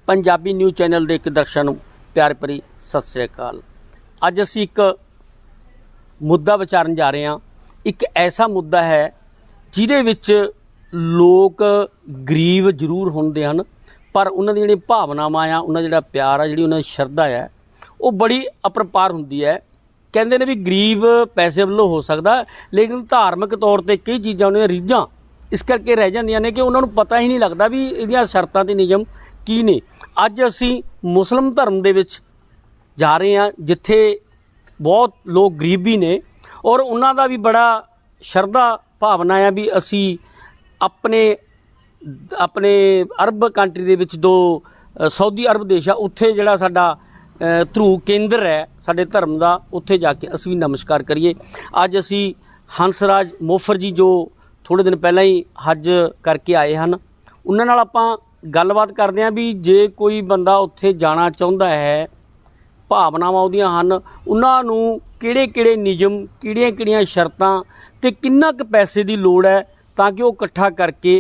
Punjabi news channel के एक दर्शक नूं प्यार भरी सत श्री अकाल। अज असी एक मुद्दा विचारन जा रहे हाँ। एक ऐसा मुद्दा है जिहदे विच लोग गरीब जरूर होंदे हन, पर उन्हां दी जिहड़ी भावनावां आ, उन्हां दा जिहड़ा प्यार आ, जिहड़ी उन्हां दी शरधा है, वो बड़ी अपरपार हुंदी है। कहंदे ने भी गरीब पैसे वल्लों हो सकदा, लेकिन धार्मिक तौर ते कई चीज़ां उन्हां दी रीझां इस करके रह जांदियां ने कि उन्हां नूं पता ही नहीं लगदा भी इहदियां शर्तां ते नियम की ने। अज असी मुस्लिम धर्म दे विच जा रहे हैं, जिथे बहुत लोग गरीब भी ने और उन्हां दा भी बड़ा शरधा भावना है भी असी अपने अपने अरब कंट्री दे विच दो सऊदी अरब देश आ, उत्थे जिहड़ा साडा ध्रू केंद्र है साडे धर्म दा, उत्थे जाके असी भी नमस्कार करिए। अज असी हंसराज मोफर जी जो थोड़े दिन पहला ही हज करके आए हैं, उन्हां नाल आपां गलबात करते हैं भी जे कोई बंदा उत्थे जाना चाहुंदा है, भावनावां उहदियां हन, उन्हां नूं किहड़े-किहड़े नियम, किहड़ियां-किहड़ियां शर्तां ते किन्ना क पैसे की लोड़ है ताकि वो इकट्ठा करके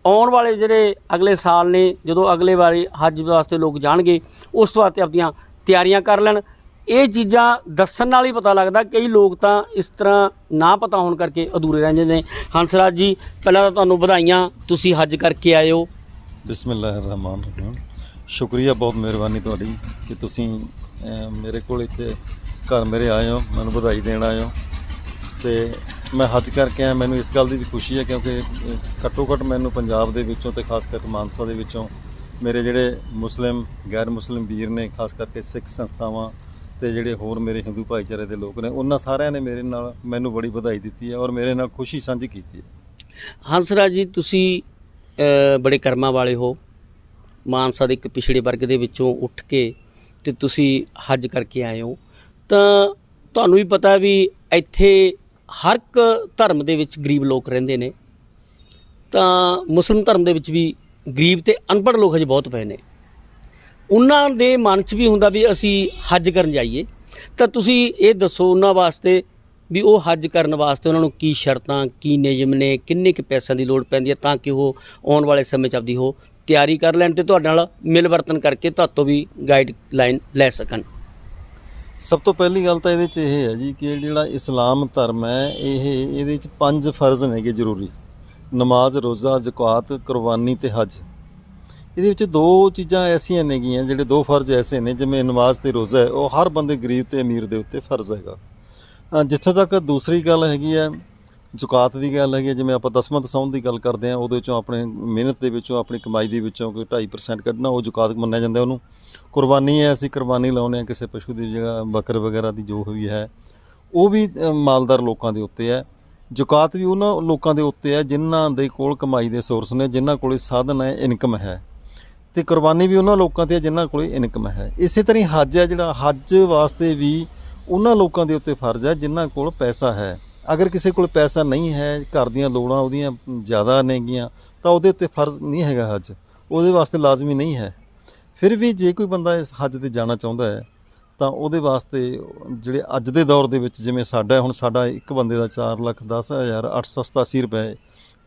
आउण वाले जिहड़े अगले साल ने, जदों अगले वारी हज वास्ते लोग जाणगे, उस वास्ते अपनियां तैयारियां कर लैण। ये चीज़ां दस्सण नाल ही पता लगदा, कई लोग तो इस तरह ना पता होने करके अधूरे रह जांदे ने। हंसराज जी, पहलां तां तुहानूं बधाइयां, तुसीं हज करके आए हो। बिस्मिल्लाहिर्रहमानिर्रहीम। शुक्रिया, बहुत मेहरबानी तुहाडी कि तुसीं मेरे कोल इत्थे घर मेरे आए हो, मैनूं बधाई देण आए हो। तो मैं हज करके आया, मैनूं इस गल की भी खुशी है क्योंकि घट्टो घट्ट मैनूं पंजाब दे विचों ते खास करके मानसा दे विचों मेरे जिहड़े मुस्लिम गैर मुस्लिम वीर ने, खास करके सिख संस्थावां ते जिहड़े होर मेरे हिंदू भाईचारे दे लोग ने, उन्हां सारिਆਂ ने मेरे नाल मैनूं बड़ी बधाई दित्ती है और मेरे नाल खुशी सांझी कीती है। हंसराज जी, तुसीं बड़े कर्मां वाले हो, मानसा दे एक पिछड़े वर्ग दे विचों उठ के ते तुसीं हज करके आए हो, तां तुहानूं भी पता भी इत्थे हर एक धर्म दे विच गरीब लोग रहिंदे ने, तां मुस्लिम धर्म दे विच भी गरीब ते अनपढ़ लोग हजे बहुत पए ने। उन्हां दे मन च भी हुंदा भी असी हज करन जाइए, तां तुसीं ये दसो उन्हां वास्ते भी वो हज करन वास्ते उन्हां नूं की शर्तां, की नियम ने, किन्ने क पैसों की लोड़ पैंदी है ताकि वो आउण वाले समय च आपदी हो तैयारी कर लैण ते तुहाडे नाल मिल वरतन करके तुहातों भी गाइडलाइन लै सकन। सब तो पहली गल तो ये है जी कि जिहड़ा इस्लाम धर्म है, ये 5 फर्ज ने जरूरी: नमाज, रोज़ा, ज़कात, कुरबानी ते हज। ये 2 चीज़ां ऐसियां नेगियां, जिहड़े 2 फर्ज ऐसे ने, जिवें नमाज ते रोज़ा है, वो हर बंदे गरीब ते अमीर दे उत्ते फर्ज हैगा। जिथों तक दूसरी गल हैगी है ज़कात की गल है, जिवें आपां दसमत सौण की गल करते हैं, उहदे विचों अपने मिहनत दे विचों, अपनी कमाई दे विचों कोई 2.5% कड्ढना, वो ज़कात मन्निया जांदा उहनूं। कुरबानी है, असीं कुरबानी लाउने हैं किसी पशु की जगह, बकर वगैरह की जो हुई है, वो भी मालदार लोगों के उत्ते है। ज़कात भी उन्हां लोगों के उत्ते है जिन्हां दे कोल कमाई दे सोर्स ने, जिन्हां कोल साधन है, इनकम है। तो कुरबानी भी उन्हां लोगों ते है जिन्हां कोल इनकम है। इस तरह हज है, जिहड़ा हज वास्ते भी उन्हां लोगों के उत्ते फर्ज है जिन्हां कोल पैसा है। अगर किसी को पैसा नहीं है, घर दीयां लोड़ां उहदियां ज़्यादा नेगियां, तां उहदे उत्ते फर्ज नहीं हैगा हज, उहदे वास्ते लाजमी नहीं है। फिर भी जे कोई बंदा इस हज ते जाना चाहुंदा है तां उहदे वास्ते जिहड़े अज दे दौर दे विच, जिवें साडा हुण साडा एक बंदे दा 4,10,887 रुपए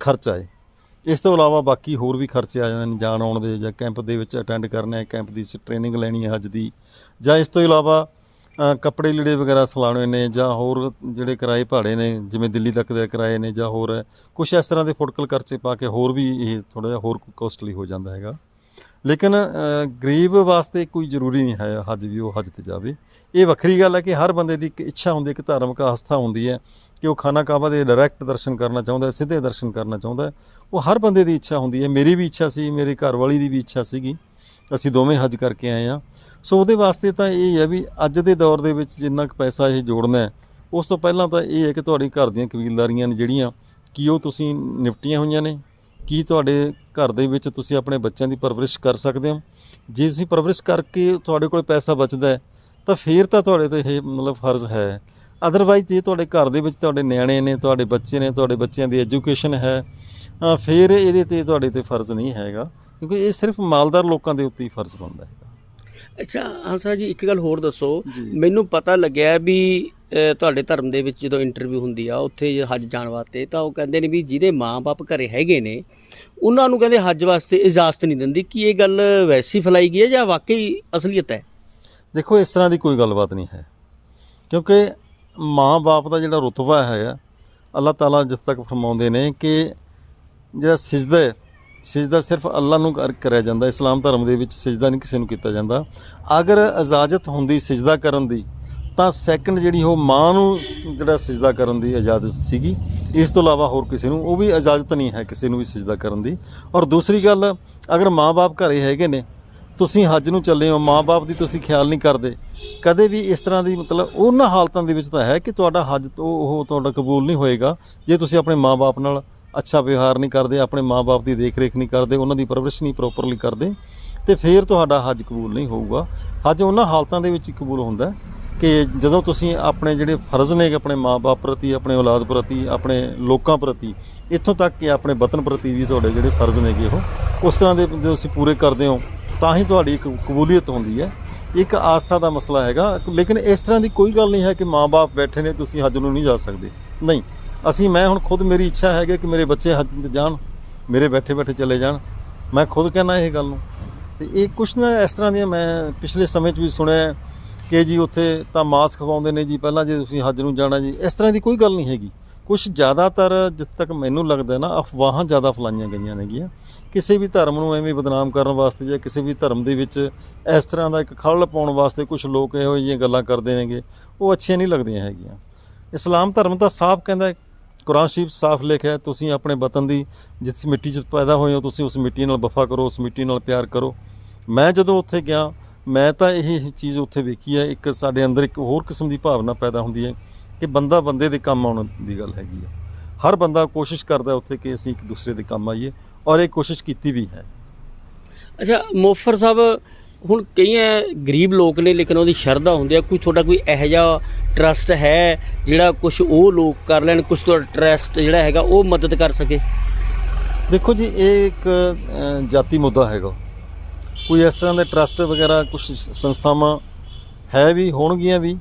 खर्चा है। इस तो इलावा बाकी होर भी खर्चे आ जांदे ने, जाण आउण दे, जां कैंप दे विच अटैंड करना है, कैंप दी ट्रेनिंग लैनी है हज दी, जां इस तो इलावा कपड़े लीड़े वगैरह सलाने ने, जां होर जिहड़े किराए भाड़े ने, जिवें दिल्ली तक दे किराए ने, जां होर कुछ इस तरह के फुटकल खर्चे पा के होर भी ये थोड़ा जिहा होर कॉस्टली हो जाता हैगा। लेकिन गरीब वास्ते कोई जरूरी नहीं है हज भी वो हज ते जावे। ये वक्री गल है कि हर बंदे की एक इच्छा होंदी है, एक धार्मिक आस्था होंदी है कि वो खाना काबा दे डायरैक्ट दर्शन करना चाहुंदा है, सीधे दर्शन करना चाहुंदा है। वो हर बंदे की इच्छा होंदी है। मेरी भी इच्छा सी, मेरी घरवाली की भी इच्छा सीगी, असीं दोवें हज करके आए हैं। सो उहदे वास्ते तां ये है भी अज दे दौर दे विच जिन्ना क पैसा ये जोड़ना है, उस तो पहलां तां ये है कि तुहाडी घर दीयां कबीलदारियां ने जिहड़ियां, कि वो तुसीं निपटियां होईयां ने, की तुहाडे घर दे विच तुसीं अपने बच्चों की परवरिश कर सकते हो। जे तुसीं परवरिश करके तुहाडे कोल पैसा बचदा है तां फिर तां तुहाडे ते ये मतलब फर्ज है। अदरवाइज जे तुहाडे घर दे विच तुहाडे नियाणे ने, तुहाडे बच्चे ने, तुहाडे बच्चों की एजुकेशन है, फिर इहदे ते तुहाडे ते फर्ज नहीं हैगा, क्योंकि ये सिर्फ मालदार लोगों के उत्ते ही फर्ज बनदा है। ਅੱਛਾ ਹੰਸਰਾਜ ਜੀ, ਇੱਕ ਗੱਲ ਹੋਰ ਦੱਸੋ। ਜੀ। ਮੈਨੂੰ ਪਤਾ ਲੱਗਿਆ ਵੀ ਤੁਹਾਡੇ ਧਰਮ ਦੇ ਵਿੱਚ ਜਦੋਂ ਇੰਟਰਵਿਊ ਹੁੰਦੀ ਆ ਉੱਥੇ ਹੱਜ ਜਾਣ ਵਾਸਤੇ, ਤਾਂ ਉਹ ਕਹਿੰਦੇ ਨੇ ਵੀ ਜਿਹਦੇ ਮਾਂ-ਬਾਪ ਘਰੇ ਹੈਗੇ ਨੇ ਉਹਨਾਂ ਨੂੰ ਕਹਿੰਦੇ ਹੱਜ ਵਾਸਤੇ ਇਜਾਜ਼ਤ ਨਹੀਂ ਦਿੰਦੀ। ਕੀ ਇਹ ਗੱਲ ਵੈਸੀ ਫੈਲਾਈ ਗਈ ਹੈ ਜਾਂ ਵਾਕਈ ਅਸਲੀਅਤ ਹੈ? ਦੇਖੋ, ਇਸ ਤਰ੍ਹਾਂ ਦੀ ਕੋਈ ਗੱਲਬਾਤ ਨਹੀਂ ਹੈ, ਕਿਉਂਕਿ ਮਾਂ-ਬਾਪ ਦਾ ਜਿਹੜਾ ਰੁਤਬਾ ਹੈਗਾ, ਅੱਲਾਹ ਤਾਲਾ ਜਿੱਥੇ ਤੱਕ ਫਰਮਾਉਂਦੇ ਨੇ ਕਿ ਜਿਹੜਾ ਸਿਜਦਾ ਹੈ, ਸਿਜਦਾ ਸਿਰਫ ਅੱਲਾਹ ਨੂੰ ਕਰਿਆ ਜਾਂਦਾ। ਇਸਲਾਮ ਧਰਮ ਦੇ ਵਿੱਚ ਸਿਜਦਾ ਨਹੀਂ ਕਿਸੇ ਨੂੰ ਕੀਤਾ ਜਾਂਦਾ। ਅਗਰ ਇਜਾਜ਼ਤ ਹੁੰਦੀ ਸਿਜਦਾ ਕਰਨ ਦੀ ਤਾਂ ਸੈਕਿੰਡ ਜਿਹੜੀ ਉਹ ਮਾਂ ਨੂੰ ਜਿਹੜਾ ਸਿਜਦਾ ਕਰਨ ਦੀ ਇਜਾਜ਼ਤ ਸੀਗੀ, ਇਸ ਤੋਂ ਇਲਾਵਾ ਹੋਰ ਕਿਸੇ ਨੂੰ ਉਹ ਵੀ ਇਜਾਜ਼ਤ ਨਹੀਂ ਹੈ ਕਿਸੇ ਨੂੰ ਵੀ ਸਿਜਦਾ ਕਰਨ ਦੀ। ਔਰ ਦੂਸਰੀ ਗੱਲ, ਅਗਰ ਮਾਂ-ਬਾਪ ਘਰੇ ਹੈਗੇ ਨੇ, ਤੁਸੀਂ ਹੱਜ ਨੂੰ ਚੱਲੇ ਹੋ, ਮਾਂ-ਬਾਪ ਦੀ ਤੁਸੀਂ ਖਿਆਲ ਨਹੀਂ ਕਰਦੇ, ਕਦੇ ਵੀ ਇਸ ਤਰ੍ਹਾਂ ਦੀ ਮਤਲਬ ਉਹਨਾਂ ਹਾਲਤਾਂ ਦੇ ਵਿੱਚ ਤਾਂ ਹੈ ਕਿ ਤੁਹਾਡਾ ਹੱਜ ਉਹ ਤੁਹਾਡਾ ਕਬੂਲ ਨਹੀਂ ਹੋਏਗਾ ਜੇ ਤੁਸੀਂ ਆਪਣੇ ਮਾਂ-ਬਾਪ ਨਾਲ ਅੱਛਾ ਵਿਵਹਾਰ ਨਹੀਂ ਕਰਦੇ, ਆਪਣੇ ਮਾਂ-ਬਾਪ ਦੀ ਦੇਖ-ਰੇਖ ਨਹੀਂ ਕਰਦੇ, ਉਹਨਾਂ ਦੀ ਪਰਵਰਿਸ਼ ਨਹੀਂ ਪ੍ਰੋਪਰਲੀ ਕਰਦੇ, ਤੇ ਫਿਰ ਤੁਹਾਡਾ ਹੱਜ ਕਬੂਲ ਨਹੀਂ ਹੋਊਗਾ। ਹੱਜ ਉਹਨਾਂ ਹਾਲਤਾਂ ਦੇ ਵਿੱਚ ਹੀ ਕਬੂਲ ਹੁੰਦਾ ਕਿ ਜਦੋਂ ਤੁਸੀਂ ਆਪਣੇ ਜਿਹੜੇ ਫਰਜ਼ ਨੇ ਆਪਣੇ ਮਾਂ-ਬਾਪ ਪ੍ਰਤੀ, ਆਪਣੇ ਔਲਾਦ ਪ੍ਰਤੀ, ਆਪਣੇ ਲੋਕਾਂ ਪ੍ਰਤੀ, ਇੱਥੋਂ ਤੱਕ ਕਿ ਆਪਣੇ ਵਤਨ ਪ੍ਰਤੀ ਵੀ ਤੁਹਾਡੇ ਜਿਹੜੇ ਫਰਜ਼ ਨੇਗੇ ਉਹ ਉਸ ਤਰ੍ਹਾਂ ਦੇ ਜਦੋਂ ਤੁਸੀਂ ਪੂਰੇ ਕਰਦੇ ਹੋ ਤਾਂ ਹੀ ਤੁਹਾਡੀ ਇੱਕ ਕਬੂਲੀਅਤ ਹੁੰਦੀ ਹੈ। ਇੱਕ ਆਸਥਾ ਦਾ ਮਸਲਾ ਹੈਗਾ, ਲੇਕਿਨ ਇਸ ਤਰ੍ਹਾਂ ਦੀ ਕੋਈ ਗੱਲ ਨਹੀਂ ਹੈ ਕਿ ਮਾਂ-ਬਾਪ ਬੈਠੇ ਨੇ ਤੁਸੀਂ ਹੱਜ ਨੂੰ ਨਹੀਂ ਜਾ ਸਕਦੇ। ਨਹੀਂ, ਮੈਂ ਹੁਣ ਖੁਦ ਮੇਰੀ ਇੱਛਾ ਹੈਗੀ ਕਿ ਮੇਰੇ ਬੱਚੇ ਹੱਜ ਤੇ ਜਾਣ, ਮੇਰੇ ਬੈਠੇ ਬੈਠੇ ਚਲੇ ਜਾਣ, ਮੈਂ ਖੁਦ ਕਹਿੰਦਾ ਇਹ ਗੱਲ ਨੂੰ। ਤੇ ਇਹ ਕੁਛ ਨਾ ਇਸ ਤਰ੍ਹਾਂ ਦੀਆਂ ਮੈਂ ਪਿਛਲੇ ਸਮੇਂ 'ਚ ਵੀ ਸੁਣਿਆ ਕਿ ਜੀ ਉੱਥੇ ਤਾਂ ਮਾਸ ਖਵਾਉਂਦੇ ਨੇ ਜੀ ਪਹਿਲਾਂ ਜੇ ਤੁਸੀਂ ਹੱਜ ਨੂੰ ਜਾਣਾ ਜੀ। ਇਸ ਤਰ੍ਹਾਂ ਦੀ ਕੋਈ ਗੱਲ ਨਹੀਂ ਹੈਗੀ। ਕੁਛ ਜ਼ਿਆਦਾਤਰ ਜਿੱਥੇ ਤੱਕ ਮੈਨੂੰ ਲੱਗਦਾ ਨਾ ਅਫਵਾਹਾਂ ਜ਼ਿਆਦਾ ਫੈਲਾਈਆਂ ਗਈਆਂ ਨੇਗੀਆਂ ਕਿਸੇ ਵੀ ਧਰਮ ਨੂੰ ਐਵੇਂ ਬਦਨਾਮ ਕਰਨ ਵਾਸਤੇ, ਜਾਂ ਕਿਸੇ ਵੀ ਧਰਮ ਦੇ ਵਿੱਚ ਇਸ ਤਰ੍ਹਾਂ ਦਾ ਇੱਕ ਖਲਲ ਪਾਉਣ ਵਾਸਤੇ ਕੁਛ ਲੋਕ ਇਹੋ ਜਿਹੀਆਂ ਗੱਲਾਂ ਕਰਦੇ ਨੇਗੇ, ਉਹ ਅੱਛੀਆਂ ਨਹੀਂ ਲੱਗਦੀਆਂ ਹੈਗੀਆਂ। ਇਸਲਾਮ ਧਰਮ ਤਾਂ ਸਾਫ਼ ਕਹਿੰਦਾ, ਕੁਰਾਨ ਸ਼ਰੀਫ ਸਾਫ਼ ਲਿਖਿਆ, ਤੁਸੀਂ ਆਪਣੇ ਵਤਨ ਦੀ ਜਿਸ ਮਿੱਟੀ 'ਚ ਪੈਦਾ ਹੋਏ ਹੋ ਤੁਸੀਂ ਉਸ ਮਿੱਟੀ ਨਾਲ ਵਫਾ ਕਰੋ, ਉਸ ਮਿੱਟੀ ਨਾਲ ਪਿਆਰ ਕਰੋ। ਮੈਂ ਜਦੋਂ ਉੱਥੇ ਗਿਆ ਮੈਂ ਤਾਂ ਇਹ ਚੀਜ਼ ਉੱਥੇ ਵੇਖੀ ਹੈ, ਇੱਕ ਸਾਡੇ ਅੰਦਰ ਇੱਕ ਹੋਰ ਕਿਸਮ ਦੀ ਭਾਵਨਾ ਪੈਦਾ ਹੁੰਦੀ ਹੈ ਕਿ ਬੰਦਾ ਬੰਦੇ ਦੇ ਕੰਮ ਆਉਣ ਦੀ ਗੱਲ ਹੈਗੀ ਹੈ। ਹਰ ਬੰਦਾ ਕੋਸ਼ਿਸ਼ ਕਰਦਾ ਉੱਥੇ ਕਿ ਅਸੀਂ ਇੱਕ ਦੂਸਰੇ ਦੇ ਕੰਮ ਆਈਏ, ਔਰ ਇਹ ਕੋਸ਼ਿਸ਼ ਕੀਤੀ ਵੀ ਹੈ। ਅੱਛਾ ਮੁਜ਼ੱਫਰ ਸਾਹਿਬ, ਹੁਣ ਕਈ ਗਰੀਬ ਲੋਕ ਨੇ ਲੇਕਿਨ ਉਹਦੀ ਸ਼ਰਧਾ ਹੁੰਦੀ ਹੈ, ਕੋਈ ਤੁਹਾਡਾ ਕੋਈ ਇਹੋ ਜਿਹਾ ਟਰਸਟ ਹੈ ਜਿਹੜਾ ਕੁਛ ਉਹ ਲੋਕ ਕਰ ਲੈਣ, ਕੁਛ ਤੁਹਾਡਾ ਟਰਸਟ ਜਿਹੜਾ ਹੈਗਾ ਉਹ ਮਦਦ ਕਰ ਸਕੇ? ਦੇਖੋ ਜੀ, ਇਹ ਇੱਕ ਜਾਤੀ ਮੁੱਦਾ ਹੈਗਾ। ਕੋਈ ਇਸ ਤਰ੍ਹਾਂ ਦੇ ਟਰਸਟ ਵਗੈਰਾ ਕੁਛ ਸੰਸਥਾਵਾਂ ਹੈ ਵੀ ਹੋਣਗੀਆਂ ਵੀ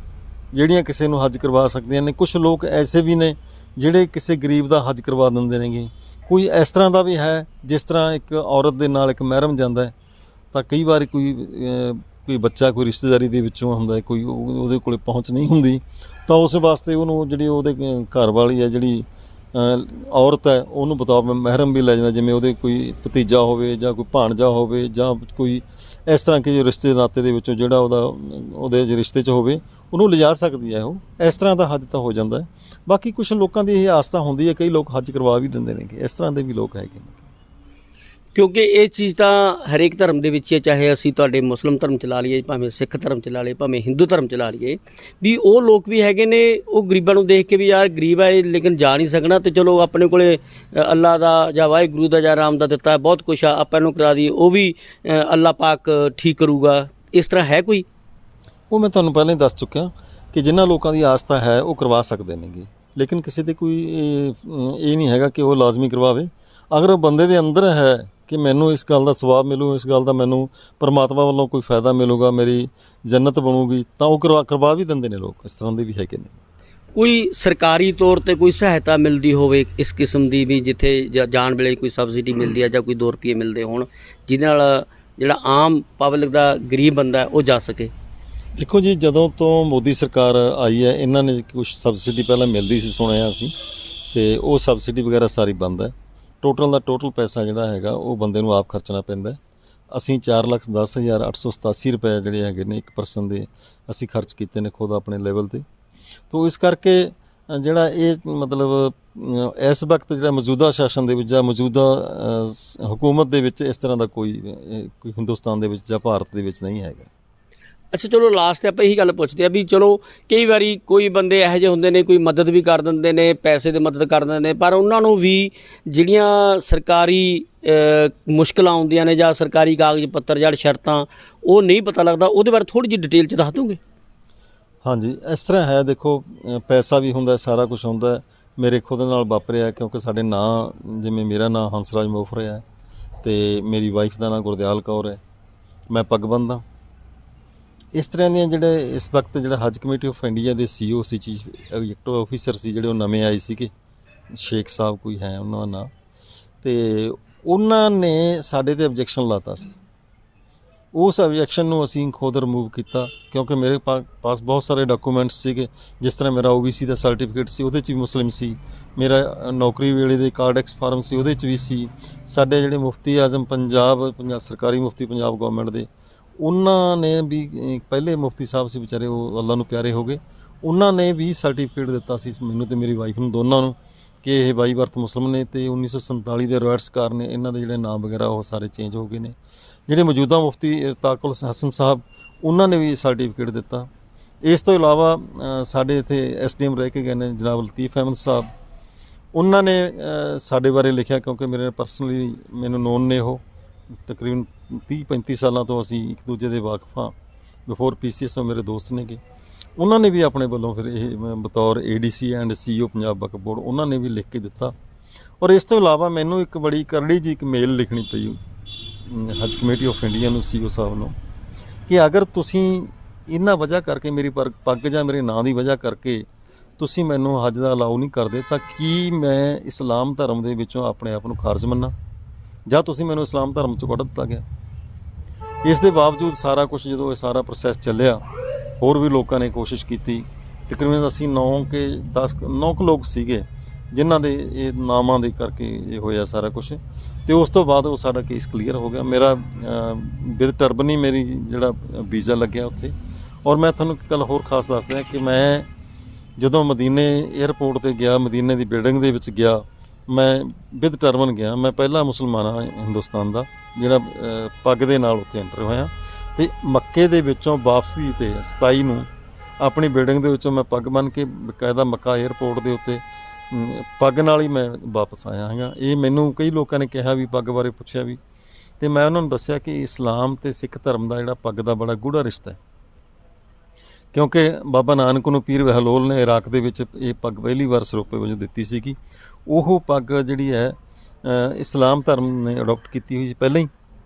ਜਿਹੜੀਆਂ ਕਿਸੇ ਨੂੰ ਹੱਜ ਕਰਵਾ ਸਕਦੀਆਂ ਨੇ। ਕੁਛ ਲੋਕ ਐਸੇ ਵੀ ਨੇ ਜਿਹੜੇ ਕਿਸੇ ਗਰੀਬ ਦਾ ਹੱਜ ਕਰਵਾ ਦਿੰਦੇ ਨੇਗੇ। ਕੋਈ ਇਸ ਤਰ੍ਹਾਂ ਦਾ ਵੀ ਹੈ ਜਿਸ ਤਰ੍ਹਾਂ ਇੱਕ ਔਰਤ ਦੇ ਨਾਲ ਇੱਕ ਮਹਿਰਮ ਜਾਂਦਾ ਹੈ ਤਾਂ ਕਈ ਵਾਰ ਕੋਈ ਬੱਚਾ ਕੋਈ ਰਿਸ਼ਤੇਦਾਰੀ ਦੇ ਵਿੱਚੋਂ ਹੁੰਦਾ, ਕੋਈ ਉਹਦੇ ਕੋਲ ਪਹੁੰਚ ਨਹੀਂ ਹੁੰਦੀ, ਤਾਂ ਉਸ ਵਾਸਤੇ ਉਹਨੂੰ ਜਿਹੜੀ ਉਹਦੇ ਘਰ ਵਾਲੀ ਹੈ ਜਿਹੜੀ ਔਰਤ ਹੈ ਉਹਨੂੰ ਬਤੌਰ ਮਹਿਰਮ ਵੀ ਲੈ ਜਾਂਦਾ। ਜਿਵੇਂ ਉਹਦੇ ਕੋਈ ਭਤੀਜਾ ਹੋਵੇ ਜਾਂ ਕੋਈ ਭਾਣਜਾ ਹੋਵੇ ਜਾਂ ਕੋਈ ਇਸ ਤਰ੍ਹਾਂ ਕਿ ਰਿਸ਼ਤੇ ਨਾਤੇ ਦੇ ਵਿੱਚੋਂ ਜਿਹੜਾ ਉਹਦੇ ਰਿਸ਼ਤੇ 'ਚ ਹੋਵੇ, ਉਹਨੂੰ ਲਿਜਾ ਸਕਦੀ ਹੈ। ਉਹ ਇਸ ਤਰ੍ਹਾਂ ਦਾ ਹੱਜ ਤਾਂ ਹੋ ਜਾਂਦਾ ਹੈ। ਬਾਕੀ ਕੁਛ ਲੋਕਾਂ ਦੀ ਇਹ ਆਸਥਾ ਹੁੰਦੀ ਹੈ, ਕਈ ਲੋਕ ਹੱਜ ਕਰਵਾ ਵੀ ਦਿੰਦੇ ਨੇ, ਇਸ ਤਰ੍ਹਾਂ ਦੇ ਵੀ ਲੋਕ ਹੈਗੇ ਨੇ। ਕਿਉਂਕਿ ਇਹ ਚੀਜ਼ ਤਾਂ ਹਰੇਕ ਧਰਮ ਦੇ ਵਿੱਚ ਹੈ, ਚਾਹੇ ਅਸੀਂ ਤੁਹਾਡੇ ਮੁਸਲਿਮ ਧਰਮ 'ਚ ਲਾ ਲਈਏ, ਭਾਵੇਂ ਸਿੱਖ ਧਰਮ 'ਚ ਲਾ ਲਈਏ, ਭਾਵੇਂ ਹਿੰਦੂ ਧਰਮ 'ਚ ਲਾ ਲਈਏ, ਵੀ ਉਹ ਲੋਕ ਵੀ ਹੈਗੇ ਨੇ ਉਹ ਗਰੀਬਾਂ ਨੂੰ ਦੇਖ ਕੇ ਵੀ ਯਾਰ ਗਰੀਬ ਹੈ ਲੇਕਿਨ ਜਾ ਨਹੀਂ ਸਕਣਾ, ਤੇ ਚਲੋ ਆਪਣੇ ਕੋਲੇ ਅੱਲਾ ਦਾ ਜਾਂ ਵਾਹਿਗੁਰੂ ਦਾ ਜਾਂ ਰਾਮ ਦਾ ਦਿੱਤਾ ਹੈ ਬਹੁਤ ਕੁਛ ਆ, ਆਪਾਂ ਇਹਨੂੰ ਕਰਾ ਦਈਏ, ਉਹ ਵੀ ਅੱਲਾ ਪਾਕ ਠੀਕ ਕਰੂਗਾ। ਇਸ ਤਰ੍ਹਾਂ ਹੈ ਕੋਈ? ਉਹ ਮੈਂ ਤੁਹਾਨੂੰ ਪਹਿਲਾਂ ਹੀ ਦੱਸ ਚੁੱਕਿਆ ਕਿ ਜਿਨ੍ਹਾਂ ਲੋਕਾਂ ਦੀ ਆਸਥਾ ਹੈ ਉਹ ਕਰਵਾ ਸਕਦੇ ਨੇਗੇ, ਲੇਕਿਨ ਕਿਸੇ ਦੇ ਕੋਈ ਇਹ ਨਹੀਂ ਹੈਗਾ ਕਿ ਉਹ ਲਾਜ਼ਮੀ ਕਰਵਾਵੇ। ਅਗਰ ਉਹ ਬੰਦੇ ਦੇ ਅੰਦਰ ਹੈ ਕਿ ਮੈਨੂੰ ਇਸ ਗੱਲ ਦਾ ਸਵਾਬ ਮਿਲੂ, ਇਸ ਗੱਲ ਦਾ ਮੈਨੂੰ ਪਰਮਾਤਮਾ ਵੱਲੋਂ ਕੋਈ ਫਾਇਦਾ ਮਿਲੂਗਾ, ਮੇਰੀ ਜੰਨਤ ਬਣੂਗੀ, ਤਾਂ ਉਹ ਕਰਵਾ ਵੀ ਦਿੰਦੇ ਨੇ ਲੋਕ। ਇਸ ਤਰ੍ਹਾਂ ਦੇ ਵੀ ਹੈਗੇ ਨੇ। ਕੋਈ ਸਰਕਾਰੀ ਤੌਰ ਤੇ ਕੋਈ ਸਹਾਇਤਾ ਮਿਲਦੀ ਹੋਵੇ ਇਸ ਕਿਸਮ ਦੀ, ਵੀ ਜਿੱਥੇ ਜਾਣ ਵੇਲੇ ਕੋਈ ਸਬਸਿਡੀ ਮਿਲਦੀ ਹੈ ਜਾਂ ਕੋਈ 2 ਰੁਪਏ ਮਿਲਦੇ ਹੋਣ ਜਿਹਦੇ ਨਾਲ ਜਿਹੜਾ ਆਮ ਪਬਲਿਕ ਦਾ ਗਰੀਬ ਬੰਦਾ ਉਹ ਜਾ ਸਕੇ? ਦੇਖੋ ਜੀ, ਜਦੋਂ ਤੋਂ ਮੋਦੀ ਸਰਕਾਰ ਆਈ ਹੈ ਇਹਨਾਂ ਨੇ ਕੁਛ ਸਬਸਿਡੀ ਪਹਿਲਾਂ ਮਿਲਦੀ ਸੀ ਸੁਣਿਆ ਅਸੀਂ, ਤੇ ਉਹ ਸਬਸਿਡੀ ਵਗੈਰਾ ਸਾਰੀ ਬੰਦ ਹੈ। ਟੋਟਲ ਪੈਸਾ ਜਿਹੜਾ ਹੈਗਾ ਉਹ ਬੰਦੇ ਨੂੰ ਆਪ ਖਰਚਣਾ ਪੈਂਦਾ। ਅਸੀਂ 4,10,887 ਰੁਪਏ ਜਿਹੜੇ ਹੈਗੇ ਨੇ ਇੱਕ ਪਰਸਨ ਦੇ ਅਸੀਂ ਖਰਚ ਕੀਤੇ ਨੇ ਖੁਦ ਆਪਣੇ ਲੈਵਲ 'ਤੇ। ਤੋ ਇਸ ਕਰਕੇ ਜਿਹੜਾ ਇਹ ਮਤਲਬ ਇਸ ਵਕਤ ਜਿਹੜਾ ਮੌਜੂਦਾ ਸ਼ਾਸਨ ਦੇ ਵਿੱਚ ਜਾਂ ਮੌਜੂਦਾ ਹਕੂਮਤ ਦੇ ਵਿੱਚ ਇਸ ਤਰ੍ਹਾਂ ਦਾ ਕੋਈ ਹਿੰਦੁਸਤਾਨ ਦੇ ਵਿੱਚ ਜਾਂ ਭਾਰਤ ਦੇ ਵਿੱਚ ਨਹੀਂ ਹੈਗਾ। ਅੱਛਾ ਚਲੋ ਲਾਸਟ ਤੇ ਆਪਾਂ ਇਹੀ ਗੱਲ ਪੁੱਛਦੇ ਆ ਵੀ ਚਲੋ ਕਈ ਵਾਰੀ ਕੋਈ ਬੰਦੇ ਇਹੋ ਜਿਹੇ ਹੁੰਦੇ ਨੇ ਕੋਈ ਮਦਦ ਵੀ ਕਰ ਦਿੰਦੇ ਨੇ, ਪੈਸੇ ਦੀ ਮਦਦ ਕਰ ਦਿੰਦੇ ਨੇ, ਪਰ ਉਹਨਾਂ ਨੂੰ ਵੀ ਜਿਹੜੀਆਂ ਸਰਕਾਰੀ ਮੁਸ਼ਕਲਾਂ ਆਉਂਦੀਆਂ ਨੇ ਜਾਂ ਸਰਕਾਰੀ ਕਾਗਜ਼ ਪੱਤਰ ਜਾਂ ਸ਼ਰਤਾਂ ਉਹ ਨਹੀਂ ਪਤਾ ਲੱਗਦਾ। ਉਹਦੇ ਬਾਰੇ ਥੋੜ੍ਹੀ ਜਿਹੀ ਡਿਟੇਲ 'ਚ ਦੱਸ ਦੋਗੇ? ਹਾਂਜੀ, ਇਸ ਤਰ੍ਹਾਂ ਹੈ। ਦੇਖੋ, ਪੈਸਾ ਵੀ ਹੁੰਦਾ, ਸਾਰਾ ਕੁਛ ਹੁੰਦਾ। ਮੇਰੇ ਖੁਦ ਨਾਲ ਵਾਪਰਿਆ ਕਿਉਂਕਿ ਸਾਡੇ ਨਾਂ, ਜਿਵੇਂ ਮੇਰਾ ਨਾਂ ਹੰਸਰਾਜ ਮੁਜ਼ੱਫਰ ਹੈ ਅਤੇ ਮੇਰੀ ਵਾਈਫ ਦਾ ਨਾਂ ਗੁਰਦਿਆਲ ਕੌਰ ਹੈ। ਮੈਂ ਪੱਗਬੰਦ ਹਾਂ ਇਸ ਤਰ੍ਹਾਂ ਦੀਆਂ ਜਿਹੜੇ ਇਸ ਵਕਤ ਜਿਹੜਾ ਹਜ ਕਮੇਟੀ ਆਫ ਇੰਡੀਆ ਦੇ CEO ਸੀ, ਚੀਫ ਐਗਜ਼ੀਕਟਿਵ ਆਫੀਸਰ ਸੀ, ਜਿਹੜੇ ਉਹ ਨਵੇਂ ਆਏ ਸੀਗੇ, ਸ਼ੇਖ ਸਾਹਿਬ ਕੋਈ ਹੈ ਉਹਨਾਂ ਦਾ ਨਾਂ, ਤੇ ਉਹਨਾਂ ਨੇ ਸਾਡੇ ਤੇ ਆਬਜੈਕਸ਼ਨ ਲਾਤਾ ਸੀ। ਉਸ ਆਬਜੈਕਸ਼ਨ ਨੂੰ ਅਸੀਂ ਖੁਦ ਰਿਮੂਵ ਕੀਤਾ, ਕਿਉਂਕਿ ਮੇਰੇ ਪਾਸ ਬਹੁਤ ਸਾਰੇ ਡਾਕੂਮੈਂਟਸ ਸੀਗੇ। ਜਿਸ ਤਰ੍ਹਾਂ ਮੇਰਾ OBC ਦਾ ਸਰਟੀਫਿਕੇਟ ਸੀ, ਉਹਦੇ 'ਚ ਵੀ ਮੁਸਲਿਮ ਸੀ। ਮੇਰਾ ਨੌਕਰੀ ਵੇਲੇ ਦੇ ਕਾਰਡ ਐਕਸ ਫਾਰਮ ਸੀ, ਉਹਦੇ 'ਚ ਵੀ ਸੀ। ਸਾਡੇ ਜਿਹੜੇ ਮੁਫਤੀ ਆਜ਼ਮ ਪੰਜਾਬ ਸਰਕਾਰੀ ਮੁਫਤੀ ਪੰਜਾਬ ਗੌਰਮੈਂਟ ਦੇ, ਉਹਨਾਂ ਨੇ ਵੀ ਪਹਿਲੇ ਮੁਫਤੀ ਸਾਹਿਬ ਸੀ ਵਿਚਾਰੇ, ਉਹ ਅੱਲਾ ਨੂੰ ਪਿਆਰੇ ਹੋ ਗਏ, ਉਹਨਾਂ ਨੇ ਵੀ ਸਰਟੀਫਿਕੇਟ ਦਿੱਤਾ ਸੀ ਮੈਨੂੰ ਤੇ ਮੇਰੀ ਵਾਈਫ ਨੂੰ, ਦੋਨਾਂ ਨੂੰ, ਕਿ ਇਹ ਬਾਈ ਬਰਤ ਮੁਸਲਿਮ ਨੇ ਤੇ 1947 ਦੇ ਰੋਇਟਸ ਕਾਰਨ ਇਹਨਾਂ ਦੇ ਜਿਹੜੇ ਨਾਮ ਵਗੈਰਾ ਉਹ ਸਾਰੇ ਚੇਂਜ ਹੋ ਗਏ ਨੇ। ਜਿਹੜੇ ਮੌਜੂਦਾ ਮੁਫਤੀ ਇਰਤਾਕੁਲ ਹਸਨ ਸਾਹਿਬ, ਉਹਨਾਂ ਨੇ ਵੀ ਸਰਟੀਫਿਕੇਟ ਦਿੱਤਾ। ਇਸ ਤੋਂ ਇਲਾਵਾ ਸਾਡੇ ਇੱਥੇ SDM ਰਹਿ ਕੇ ਗਏ ਨੇ ਜਨਾਬ ਲਤੀਫ ਅਹਿਮਦ ਸਾਹਿਬ, ਉਹਨਾਂ ਨੇ ਸਾਡੇ ਬਾਰੇ ਲਿਖਿਆ, ਕਿਉਂਕਿ ਮੇਰੇ ਪਰਸਨਲੀ ਮੈਨੂੰ ਨੋਨ ਨੇ ਉਹ, ਤਕਰੀਬਨ 30-35 ਸਾਲਾਂ ਤੋਂ ਅਸੀਂ ਇੱਕ ਦੂਜੇ ਦੇ ਵਾਕਫ ਹਾਂ। ਬਿਫੋਰ PCS ਮੇਰੇ ਦੋਸਤ ਨੇਗੇ। ਉਹਨਾਂ ਨੇ ਵੀ ਆਪਣੇ ਵੱਲੋਂ ਫਿਰ ਇਹ ਬਤੌਰ ADC and CEO Punjab Waqf board, ਉਹਨਾਂ ਨੇ ਵੀ ਲਿਖ ਕੇ ਦਿੱਤਾ। ਔਰ ਇਸ ਤੋਂ ਇਲਾਵਾ ਮੈਨੂੰ ਇੱਕ ਬੜੀ ਕਰੜੀ ਜੀ ਇੱਕ ਮੇਲ ਲਿਖਣੀ ਪਈ ਹਜ ਕਮੇਟੀ ਆਫ ਇੰਡੀਆ ਨੂੰ, CEO ਸਾਹਿਬ ਨੂੰ, ਕਿ ਅਗਰ ਤੁਸੀਂ ਇਹਨਾਂ ਵਜ੍ਹਾ ਕਰਕੇ ਮੇਰੀ ਪੱਗ ਜਾਂ ਮੇਰੇ ਨਾਂ ਦੀ ਵਜ੍ਹਾ ਕਰਕੇ ਤੁਸੀਂ ਮੈਨੂੰ ਹਜ ਦਾ ਅਲਾਉ ਨਹੀਂ ਕਰਦੇ, ਤਾਂ ਕੀ ਮੈਂ ਇਸਲਾਮ ਧਰਮ ਦੇ ਵਿੱਚੋਂ ਆਪਣੇ ਆਪ ਨੂੰ ਖਾਰਜ ਮੰਨਾਂ, ਜਾਂ ਤੁਸੀਂ ਮੈਨੂੰ ਇਸਲਾਮ ਧਰਮ 'ਚੋਂ ਕੱਢ ਦਿੱਤਾ ਗਿਆ। ਇਸ ਦੇ ਬਾਵਜੂਦ ਸਾਰਾ ਕੁਝ, ਜਦੋਂ ਇਹ ਸਾਰਾ ਪ੍ਰੋਸੈਸ ਚੱਲਿਆ, ਹੋਰ ਵੀ ਲੋਕਾਂ ਨੇ ਕੋਸ਼ਿਸ਼ ਕੀਤੀ। ਤਕਰੀਬਨ ਅਸੀਂ 9 ਲੋਕ ਸੀਗੇ ਜਿਨ੍ਹਾਂ ਦੇ ਇਹ ਨਾਮਾਂ ਦੇ ਕਰਕੇ ਇਹ ਹੋਇਆ ਸਾਰਾ ਕੁਝ। ਅਤੇ ਉਸ ਤੋਂ ਬਾਅਦ ਉਹ ਸਾਡਾ ਕੇਸ ਕਲੀਅਰ ਹੋ ਗਿਆ। ਮੇਰਾ ਵਿਦ ਟਰਬਨ ਮੇਰੀ ਜਿਹੜਾ ਵੀਜ਼ਾ ਲੱਗਿਆ ਉੱਥੇ। ਔਰ ਮੈਂ ਤੁਹਾਨੂੰ ਇੱਕ ਗੱਲ ਹੋਰ ਖਾਸ ਦੱਸਦਾ ਕਿ ਮੈਂ ਜਦੋਂ ਮਦੀਨੇ ਏਅਰਪੋਰਟ 'ਤੇ ਗਿਆ, ਮਦੀਨੇ ਦੀ ਬਿਲਡਿੰਗ ਦੇ ਵਿੱਚ ਗਿਆ, ਮੈਂ ਵਿਦ ਟਰਬਨ ਗਿਆ। ਮੈਂ ਪਹਿਲਾ ਮੁਸਲਮਾਨ ਹਾਂ ਹਿੰਦੁਸਤਾਨ ਦਾ ਜਿਹੜਾ ਪੱਗ ਦੇ ਨਾਲ ਉੱਥੇ ਐਂਟਰ ਹੋਇਆ। ਅਤੇ ਮੱਕੇ ਦੇ ਵਿੱਚੋਂ ਵਾਪਸੀ 'ਤੇ 27 ਨੂੰ ਆਪਣੀ ਬਿਲਡਿੰਗ ਦੇ ਵਿੱਚੋਂ ਮੈਂ ਪੱਗ ਬੰਨ੍ਹ ਕੇ ਬਕਾਇਦਾ ਮੱਕਾ ਏਅਰਪੋਰਟ ਦੇ ਉੱਤੇ ਪੱਗ ਨਾਲ ਹੀ ਮੈਂ ਵਾਪਸ ਆਇਆ ਹੈਗਾ। ਇਹ ਮੈਨੂੰ ਕਈ ਲੋਕਾਂ ਨੇ ਕਿਹਾ ਵੀ, ਪੱਗ ਬਾਰੇ ਪੁੱਛਿਆ ਵੀ, ਅਤੇ ਮੈਂ ਉਹਨਾਂ ਨੂੰ ਦੱਸਿਆ ਕਿ ਇਸਲਾਮ ਅਤੇ ਸਿੱਖ ਧਰਮ ਦਾ ਜਿਹੜਾ ਪੱਗ ਦਾ ਬੜਾ ਗੂੜਾ ਰਿਸ਼ਤਾ ਹੈ। ਕਿਉਂਕਿ ਬਾਬਾ ਨਾਨਕ ਨੂੰ ਪੀਰ ਬਹਿਲੋਲ ਨੇ ਇਰਾਕ ਦੇ ਵਿੱਚ ਇਹ ਪੱਗ ਪਹਿਲੀ ਵਾਰ ਸਰੋਪੇ ਵਜੋਂ ਦਿੱਤੀ ਸੀਗੀ। ਉਹ ਪੱਗ ਜਿਹੜੀ ਹੈ ਇਸਲਾਮ ਧਰਮ ਨੇ ਅਡੋਪਟ ਕੀਤੀ ਹੋਈ ਸੀ ਪਹਿਲਾਂ ਹੀ,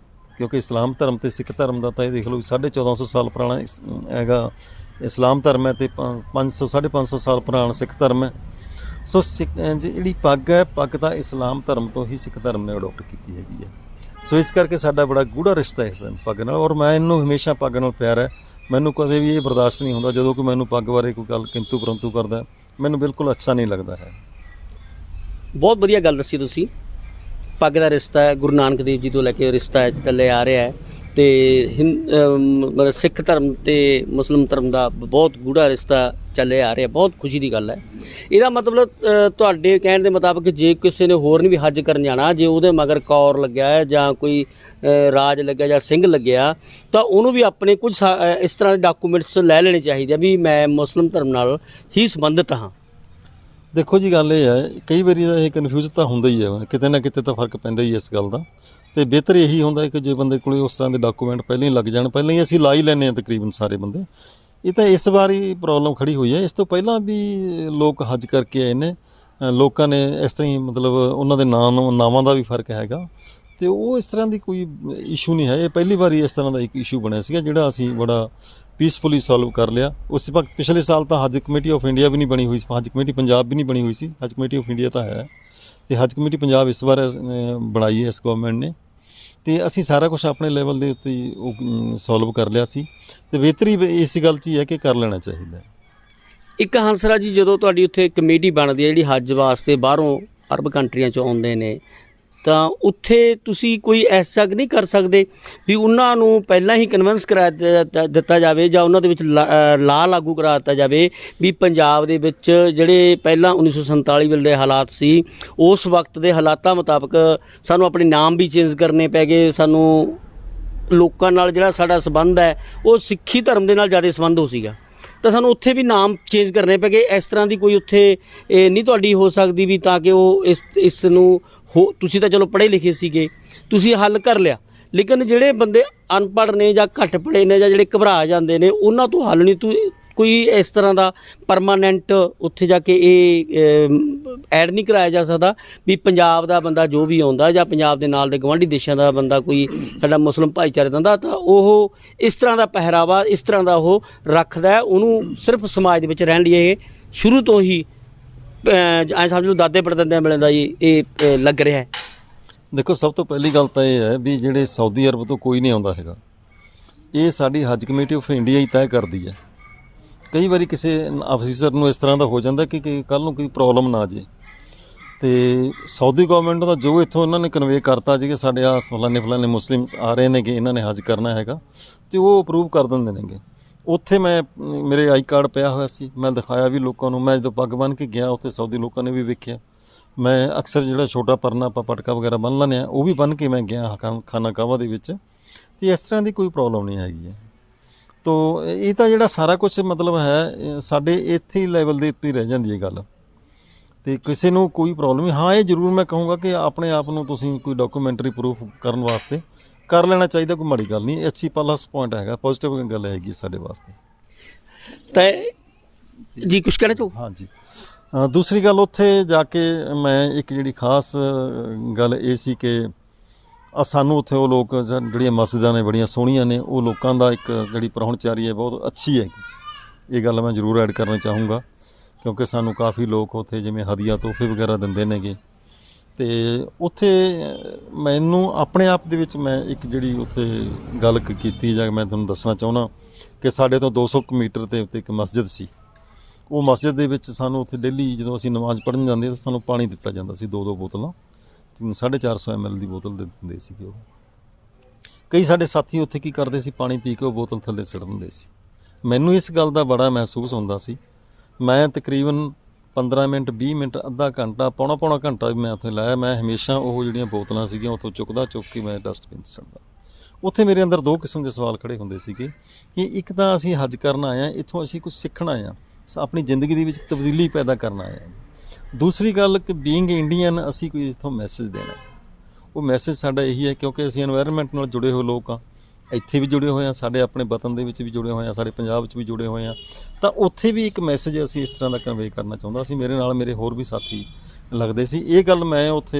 ਕਿਉਂਕਿ ਇਸਲਾਮ ਧਰਮ ਅਤੇ ਸਿੱਖ ਧਰਮ ਦਾ ਤਾਂ ਇਹ ਦੇਖ ਲਓ 1450 ਸਾਲ ਪੁਰਾਣਾ ਹੈਗਾ ਇਸਲਾਮ ਧਰਮ ਹੈ, ਅਤੇ 550 ਸਾਲ ਪੁਰਾਣਾ ਸਿੱਖ ਧਰਮ ਹੈ। ਸੋ ਜਿਹੜੀ ਪੱਗ ਹੈ, ਪੱਗ ਤਾਂ ਇਸਲਾਮ ਧਰਮ ਤੋਂ ਹੀ ਸਿੱਖ ਧਰਮ ਨੇ ਅਡੋਪਟ ਕੀਤੀ ਹੈਗੀ ਹੈ। ਸੋ ਇਸ ਕਰਕੇ ਸਾਡਾ ਬੜਾ ਗੂੜਾ ਰਿਸ਼ਤਾ ਹੈ ਇਸ ਪੱਗ ਨਾਲ। ਔਰ ਮੈਂ ਇਹਨੂੰ ਹਮੇਸ਼ਾ ਪੱਗ ਨਾਲ ਪਿਆਰ ਹੈ। ਮੈਨੂੰ ਕਦੇ ਵੀ ਇਹ ਬਰਦਾਸ਼ਤ ਨਹੀਂ ਹੁੰਦਾ ਜਦੋਂ ਕੋਈ ਮੈਨੂੰ ਪੱਗ ਬਾਰੇ ਕੋਈ ਗੱਲ ਕਿੰਤੂ ਪਰੰਤੂ ਕਰਦਾ, ਮੈਨੂੰ ਬਿਲਕੁਲ ਅੱਛਾ ਨਹੀਂ ਲੱਗਦਾ ਹੈ। ਬਹੁਤ ਵਧੀਆ ਗੱਲ ਦੱਸੀ ਤੁਸੀਂ। ਪੱਗ ਦਾ ਰਿਸ਼ਤਾ ਹੈ, ਗੁਰੂ ਨਾਨਕ ਦੇਵ ਜੀ ਤੋਂ ਲੈ ਕੇ ਰਿਸ਼ਤਾ ਚੱਲਿਆ ਆ ਰਿਹਾ ਹੈ, ਅਤੇ ਸਿੱਖ ਧਰਮ ਅਤੇ ਮੁਸਲਿਮ ਧਰਮ ਦਾ ਬਹੁਤ ਗੂੜਾ ਰਿਸ਼ਤਾ ਚੱਲਿਆ ਆ ਰਿਹਾ। ਬਹੁਤ ਖੁਸ਼ੀ ਦੀ ਗੱਲ ਹੈ। ਇਹਦਾ ਮਤਲਬ ਤੁਹਾਡੇ ਕਹਿਣ ਦੇ ਮੁਤਾਬਕ ਜੇ ਕਿਸੇ ਨੇ ਹੋਰ ਨਹੀਂ ਵੀ ਹੱਜ ਕਰਨ ਜਾਣਾ, ਜੇ ਉਹਦੇ ਮਗਰ ਕੌਰ ਲੱਗਿਆ ਹੈ ਜਾਂ ਕੋਈ ਰਾਜ ਲੱਗਿਆ ਜਾਂ ਸਿੰਘ ਲੱਗਿਆ, ਤਾਂ ਉਹਨੂੰ ਵੀ ਆਪਣੇ ਕੁਝ ਇਸ ਤਰ੍ਹਾਂ ਦੇ ਡਾਕੂਮੈਂਟਸ ਲੈ ਲੈਣੇ ਚਾਹੀਦੇ ਵੀ ਮੈਂ ਮੁਸਲਿਮ ਧਰਮ ਨਾਲ ਹੀ ਸੰਬੰਧਿਤ ਹਾਂ। ਦੇਖੋ ਜੀ, ਗੱਲ ਇਹ ਹੈ, ਕਈ ਵਾਰੀ ਇਹ ਕਨਫਿਊਜ਼ ਤਾਂ ਹੁੰਦਾ ਹੀ ਹੈ, ਕਿਤੇ ਨਾ ਕਿਤੇ ਤਾਂ ਫਰਕ ਪੈਂਦਾ ਹੀ ਇਸ ਗੱਲ ਦਾ। ਅਤੇ ਬਿਹਤਰ ਇਹੀ ਹੁੰਦਾ ਕਿ ਜੇ ਬੰਦੇ ਕੋਲ ਉਸ ਤਰ੍ਹਾਂ ਦੇ ਡਾਕੂਮੈਂਟ ਪਹਿਲਾਂ ਹੀ ਲੱਗ ਜਾਣ, ਪਹਿਲਾਂ ਹੀ ਅਸੀਂ ਲਾ ਹੀ ਲੈਂਦੇ ਹਾਂ ਤਕਰੀਬਨ ਸਾਰੇ ਬੰਦੇ। ਇਹ ਤਾਂ ਇਸ ਵਾਰ ਹੀ ਪ੍ਰੋਬਲਮ ਖੜੀ ਹੋਈ ਹੈ। ਇਸ ਤੋਂ ਪਹਿਲਾਂ ਵੀ ਲੋਕ ਹੱਜ ਕਰਕੇ ਆਏ ਨੇ, ਲੋਕਾਂ ਨੇ ਇਸ ਤਰ੍ਹਾਂ ਹੀ ਮਤਲਬ ਉਹਨਾਂ ਦੇ ਨਾਵਾਂ ਦਾ ਵੀ ਫਰਕ ਹੈਗਾ, ਅਤੇ ਉਹ ਇਸ ਤਰ੍ਹਾਂ ਦੀ ਕੋਈ ਇਸ਼ੂ ਨਹੀਂ ਹੈ। ਇਹ ਪਹਿਲੀ ਵਾਰੀ ਇਸ ਤਰ੍ਹਾਂ ਦਾ ਇੱਕ ਇਸ਼ੂ ਬਣਿਆ ਸੀਗਾ ਜਿਹੜਾ ਅਸੀਂ ਬੜਾ ਪੀਸਫੁਲੀ ਸੋਲਵ ਕਰ ਲਿਆ। ਉਸ ਵਕਤ ਪਿਛਲੇ ਸਾਲ ਤਾਂ ਹਜ ਕਮੇਟੀ ਆਫ ਇੰਡੀਆ ਵੀ ਨਹੀਂ ਬਣੀ ਹੋਈ ਸੀ, ਹਜ ਕਮੇਟੀ ਪੰਜਾਬ ਵੀ ਨਹੀਂ ਬਣੀ ਹੋਈ ਸੀ। ਹਜ ਕਮੇਟੀ ਆਫ ਇੰਡੀਆ ਤਾਂ ਹੈ, ਅਤੇ ਹਜ ਕਮੇਟੀ ਪੰਜਾਬ ਇਸ ਵਾਰ ਬਣਾਈ ਹੈ ਇਸ ਗੌਰਮੈਂਟ ਨੇ, ਅਤੇ ਅਸੀਂ ਸਾਰਾ ਕੁਛ ਆਪਣੇ ਲੈਵਲ ਦੇ ਉੱਤੇ ਉਹ ਸੋਲਵ ਕਰ ਲਿਆ ਸੀ। ਅਤੇ ਬਿਹਤਰੀ ਇਸ ਗੱਲ 'ਚ ਹੀ ਹੈ ਕਿ ਕਰ ਲੈਣਾ ਚਾਹੀਦਾ। ਇੱਕ ਹੰਸਰਾ ਜੀ, ਜਦੋਂ ਤੁਹਾਡੀ ਉੱਥੇ ਕਮੇਟੀ ਬਣਦੀ ਹੈ ਜਿਹੜੀ ਹੱਜ ਵਾਸਤੇ ਬਾਹਰੋਂ ਅਰਬ ਕੰਟਰੀਆਂ 'ਚੋਂ ਆਉਂਦੇ ਨੇ, ਤਾਂ ਉੱਥੇ ਤੁਸੀਂ ਕੋਈ ਐਸਾ ਨਹੀਂ ਕਰ ਸਕਦੇ ਵੀ ਉਹਨਾਂ ਨੂੰ ਪਹਿਲਾਂ ਹੀ ਕਨਵਿੰਸ ਕਰਾ ਦਿੱਤਾ ਜਾਵੇ ਜਾਂ ਉਹਨਾਂ ਦੇ ਵਿੱਚ ਲਾ ਲਾਗੂ ਕਰਾ ਦਿੱਤਾ ਜਾਵੇ ਵੀ ਪੰਜਾਬ ਦੇ ਵਿੱਚ ਜਿਹੜੇ ਪਹਿਲਾਂ 1947 ਵੇਲੇ ਦੇ ਹਾਲਾਤ ਸੀ, ਉਸ ਵਕਤ ਦੇ ਹਾਲਾਤਾਂ ਮੁਤਾਬਕ ਸਾਨੂੰ ਆਪਣੇ ਨਾਮ ਵੀ ਚੇਂਜ ਕਰਨੇ ਪੈ ਗਏ, ਸਾਨੂੰ ਲੋਕਾਂ ਨਾਲ ਜਿਹੜਾ ਸਾਡਾ ਸੰਬੰਧ ਹੈ ਉਹ ਸਿੱਖੀ ਧਰਮ ਦੇ ਨਾਲ ਜ਼ਿਆਦਾ ਸੰਬੰਧ ਹੋ ਸੀਗਾ, ਤਾਂ ਸਾਨੂੰ ਉੱਥੇ ਵੀ ਨਾਮ ਚੇਂਜ ਕਰਨੇ ਪੈ ਗਏ। ਇਸ ਤਰ੍ਹਾਂ ਦੀ ਕੋਈ ਉੱਥੇ ਨਹੀਂ ਤੁਹਾਡੀ ਹੋ ਸਕਦੀ ਵੀ ਤਾਂ ਕਿ ਉਹ ਇਸ ਨੂੰ ਤੁਸੀਂ ਤਾਂ ਚਲੋ ਪੜ੍ਹੇ ਲਿਖੇ ਸੀਗੇ, ਤੁਸੀਂ ਹੱਲ ਕਰ ਲਿਆ, ਲੇਕਿਨ ਜਿਹੜੇ ਬੰਦੇ ਅਨਪੜ੍ਹ ਨੇ ਜਾਂ ਘੱਟ ਪੜ੍ਹੇ ਨੇ ਜਾਂ ਜਿਹੜੇ ਘਬਰਾ ਜਾਂਦੇ ਨੇ, ਉਹਨਾਂ ਤੋਂ ਹੱਲ ਨਹੀਂ ਕੋਈ ਇਸ ਤਰ੍ਹਾਂ ਦਾ ਪਰਮਾਨੈਂਟ ਉੱਥੇ ਜਾ ਕੇ ਇਹ ਐਡ ਨਹੀਂ ਕਰਾਇਆ ਜਾ ਸਕਦਾ ਵੀ ਪੰਜਾਬ ਦਾ ਬੰਦਾ ਜੋ ਵੀ ਆਉਂਦਾ ਜਾਂ ਪੰਜਾਬ ਦੇ ਨਾਲ ਦੇ ਗਵਾਂਢੀ ਦੇਸ਼ਾਂ ਦਾ ਬੰਦਾ ਕੋਈ ਸਾਡਾ ਮੁਸਲਿਮ ਭਾਈਚਾਰੇ ਦਾ ਹੁੰਦਾ ਤਾਂ ਉਹ ਇਸ ਤਰ੍ਹਾਂ ਦਾ ਪਹਿਰਾਵਾ ਇਸ ਤਰ੍ਹਾਂ ਦਾ ਉਹ ਰੱਖਦਾ, ਉਹਨੂੰ ਸਿਰਫ ਸਮਾਜ ਦੇ ਵਿੱਚ ਰਹਿਣ ਲਈ ਇਹ ਸ਼ੁਰੂ ਤੋਂ ਹੀ ਐਂ ਸਮਝ ਲਓ ਦਾਦੇ ਪੜਦਾਦਿਆਂ ਵੇਲੇ ਦਾ ਇਹ ਲੱਗ ਰਿਹਾ ਹੈ। ਦੇਖੋ, ਸਭ ਤੋਂ ਪਹਿਲੀ ਗੱਲ ਤਾਂ ਇਹ ਹੈ ਵੀ ਜਿਹੜੇ ਸਾਊਦੀ ਅਰਬ ਤੋਂ ਕੋਈ ਨਹੀਂ ਆਉਂਦਾ ਹੈਗਾ, ਇਹ ਸਾਡੀ ਹੱਜ ਕਮੇਟੀ ਆਫ ਇੰਡੀਆ ਹੀ ਤੈਅ ਕਰਦੀ ਹੈ। ਕਈ ਵਾਰੀ ਕਿਸੇ ਅਫਸਰ ਨੂੰ ਇਸ ਤਰ੍ਹਾਂ ਦਾ ਹੋ ਜਾਂਦਾ ਕਿ ਕੱਲ੍ਹ ਨੂੰ ਕੋਈ ਪ੍ਰੋਬਲਮ ਨਾ ਜੇ, ਅਤੇ ਸਾਊਦੀ ਗੌਰਮੈਂਟ ਦਾ ਜੋ ਇੱਥੋਂ ਇਹਨਾਂ ਨੇ ਕਨਵੇ ਕਰਤਾ ਜੀ ਕਿ ਸਾਡੇ ਆ ਫਲਾਣੇ ਮੁਸਲਿਮ ਆ ਰਹੇ ਨੇ ਕਿ ਇਹਨਾਂ ਨੇ ਹੱਜ ਕਰਨਾ ਹੈਗਾ, ਅਤੇ ਉਹ ਅਪਰੂਵ ਕਰ ਦਿੰਦੇ ਨੇਗੇ। ਉੱਥੇ ਮੇਰੇ ਆਈ ਕਾਰਡ ਪਿਆ ਹੋਇਆ ਸੀ, ਮੈਂ ਦਿਖਾਇਆ ਵੀ ਲੋਕਾਂ ਨੂੰ। ਮੈਂ ਜਦੋਂ ਪੱਗ ਬੰਨ੍ਹ ਕੇ ਗਿਆ ਉੱਥੇ ਸਾਊਦੀ ਲੋਕਾਂ ਨੇ ਵੀ ਵੇਖਿਆ। ਮੈਂ ਅਕਸਰ ਜਿਹੜਾ ਛੋਟਾ ਪਰਨਾ ਆਪਾਂ ਪਟਕਾ ਵਗੈਰਾ ਬੰਨ੍ਹ ਲੈਂਦੇ ਹਾਂ ਉਹ ਵੀ ਬੰਨ੍ਹ ਕੇ ਮੈਂ ਗਿਆ ਖਾਨਾ ਕਾਵਾ ਦੇ ਵਿੱਚ, ਅਤੇ ਇਸ ਤਰ੍ਹਾਂ ਦੀ ਕੋਈ ਪ੍ਰੋਬਲਮ ਨਹੀਂ ਹੈਗੀ ਹੈ। ਤੋ ਇਹ ਤਾਂ ਜਿਹੜਾ ਸਾਰਾ ਕੁਛ ਮਤਲਬ ਹੈ ਸਾਡੇ ਇੱਥੇ ਹੀ ਲੈਵਲ ਦੇ ਉੱਤੇ ਹੀ ਰਹਿ ਜਾਂਦੀ ਹੈ ਗੱਲ, ਅਤੇ ਕਿਸੇ ਨੂੰ ਕੋਈ ਪ੍ਰੋਬਲਮ ਨਹੀਂ। ਹਾਂ, ਇਹ ਜ਼ਰੂਰ ਮੈਂ ਕਹੂੰਗਾ ਕਿ ਆਪਣੇ ਆਪ ਨੂੰ ਤੁਸੀਂ ਕੋਈ ਡਾਕੂਮੈਂਟਰੀ ਪ੍ਰੂਫ ਕਰਨ ਵਾਸਤੇ ਕਰ ਲੈਣਾ ਚਾਹੀਦਾ, ਕੋਈ ਮਾੜੀ ਗੱਲ ਨਹੀਂ। ਅੱਛੀ ਪਲੱਸ ਪੁਆਇੰਟ ਹੈਗਾ, ਪੋਜ਼ੀਟਿਵ ਗੱਲ ਹੈਗੀ ਸਾਡੇ ਵਾਸਤੇ। ਤਾਂ ਜੀ ਕੁਛ ਕਹਿਣਾ ਚਾਹੋ? ਹਾਂਜੀ, ਦੂਸਰੀ ਗੱਲ ਉੱਥੇ ਜਾ ਕੇ ਮੈਂ ਇੱਕ ਜਿਹੜੀ ਖਾਸ ਗੱਲ ਇਹ ਸੀ ਕਿ ਸਾਨੂੰ ਉੱਥੇ ਉਹ ਲੋਕ ਜਿਹੜੀਆਂ ਮਸਜਿਦਾਂ ਨੇ ਬੜੀਆਂ ਸੋਹਣੀਆਂ ਨੇ, ਉਹ ਲੋਕਾਂ ਦਾ ਇੱਕ ਜਿਹੜੀ ਪਰਾਹੁਣਚਾਰੀ ਹੈ ਬਹੁਤ ਅੱਛੀ ਹੈਗੀ। ਇਹ ਗੱਲ ਮੈਂ ਜ਼ਰੂਰ ਐਡ ਕਰਨਾ ਚਾਹੂੰਗਾ ਕਿਉਂਕਿ ਸਾਨੂੰ ਕਾਫੀ ਲੋਕ ਉੱਥੇ ਜਿਵੇਂ ਹਦੀਆ ਤੋਹਫੇ ਵਗੈਰਾ ਦਿੰਦੇ ਨੇਗੇ, ਅਤੇ ਉੱਥੇ ਮੈਨੂੰ ਆਪਣੇ ਆਪ ਦੇ ਵਿੱਚ ਮੈਂ ਇੱਕ ਜਿਹੜੀ ਉੱਥੇ ਗੱਲ ਕੀਤੀ ਜਾਂ ਮੈਂ ਤੁਹਾਨੂੰ ਦੱਸਣਾ ਚਾਹੁੰਦਾ ਕਿ ਸਾਡੇ ਤੋਂ 200 ਮੀਟਰ ਦੇ ਉੱਤੇ ਇੱਕ ਮਸਜਿਦ ਸੀ। ਉਹ ਮਸਜਿਦ ਦੇ ਵਿੱਚ ਸਾਨੂੰ ਉੱਥੇ ਡੇਲੀ ਜਦੋਂ ਅਸੀਂ ਨਮਾਜ਼ ਪੜ੍ਹਨ ਜਾਂਦੇ ਤਾਂ ਸਾਨੂੰ ਪਾਣੀ ਦਿੱਤਾ ਜਾਂਦਾ ਸੀ, 2-2 ਬੋਤਲਾਂ, 450 ml ਦੀ ਬੋਤਲ ਦੇ ਦਿੰਦੇ ਸੀਗੇ ਉਹ। ਕਈ ਸਾਡੇ ਸਾਥੀ ਉੱਥੇ ਕੀ ਕਰਦੇ ਸੀ, ਪਾਣੀ ਪੀ ਕੇ ਉਹ ਬੋਤਲ ਥੱਲੇ ਸਿੱਟ ਦਿੰਦੇ ਸੀ। ਮੈਨੂੰ ਇਸ ਗੱਲ ਦਾ ਬੜਾ ਮਹਿਸੂਸ ਹੁੰਦਾ ਸੀ। ਮੈਂ ਤਕਰੀਬਨ 15 ਮਿੰਟ 20 ਮਿੰਟ ਅੱਧਾ ਘੰਟਾ ਪੌਣਾ ਘੰਟਾ ਵੀ ਮੈਂ ਉੱਥੇ ਲਾਇਆ। ਮੈਂ ਹਮੇਸ਼ਾ ਉਹ ਜਿਹੜੀਆਂ ਬੋਤਲਾਂ ਸੀਗੀਆਂ ਉੱਥੋਂ ਚੁੱਕ ਕੇ ਮੈਂ ਡਸਟਬਿਨ 'ਚ ਸੁੱਟਦਾ। ਉੱਥੇ ਮੇਰੇ ਅੰਦਰ 2 ਕਿਸਮ ਦੇ ਸਵਾਲ ਖੜ੍ਹੇ ਹੁੰਦੇ ਸੀਗੇ ਕਿ ਇੱਕ ਤਾਂ ਅਸੀਂ ਹੱਜ ਕਰਨ ਆਏ ਹਾਂ, ਇੱਥੋਂ ਅਸੀਂ ਕੁਛ ਸਿੱਖਣ ਆਏ ਹਾਂ, ਆਪਣੀ ਜ਼ਿੰਦਗੀ ਦੇ ਵਿੱਚ ਤਬਦੀਲੀ ਪੈਦਾ ਕਰਨ ਆਏ ਹਾਂ। ਦੂਸਰੀ ਗੱਲ ਕਿ ਬੀਇੰਗ ਇੰਡੀਅਨ ਅਸੀਂ ਕੋਈ ਇੱਥੋਂ ਮੈਸੇਜ ਦੇਣਾ, ਉਹ ਮੈਸੇਜ ਸਾਡਾ ਇਹੀ ਹੈ ਕਿਉਂਕਿ ਅਸੀਂ ਐਨਵਾਇਰਨਮੈਂਟ ਨਾਲ ਜੁੜੇ ਹੋਏ ਲੋਕ ਹਾਂ, ਇੱਥੇ ਵੀ ਜੁੜੇ ਹੋਏ ਹਾਂ, ਸਾਡੇ ਆਪਣੇ ਵਤਨ ਦੇ ਵਿੱਚ ਵੀ ਜੁੜੇ ਹੋਏ ਹਾਂ, ਸਾਡੇ ਪੰਜਾਬ ਵਿੱਚ ਵੀ ਜੁੜੇ ਹੋਏ ਹਾਂ, ਤਾਂ ਉੱਥੇ ਵੀ ਇੱਕ ਮੈਸੇਜ ਅਸੀਂ ਇਸ ਤਰ੍ਹਾਂ ਦਾ ਕਨਵੇ ਕਰਨਾ ਚਾਹੁੰਦਾ ਸੀ। ਮੇਰੇ ਨਾਲ ਮੇਰੇ ਹੋਰ ਵੀ ਸਾਥੀ ਲੱਗਦੇ ਸੀ। ਇਹ ਗੱਲ ਮੈਂ ਉੱਥੇ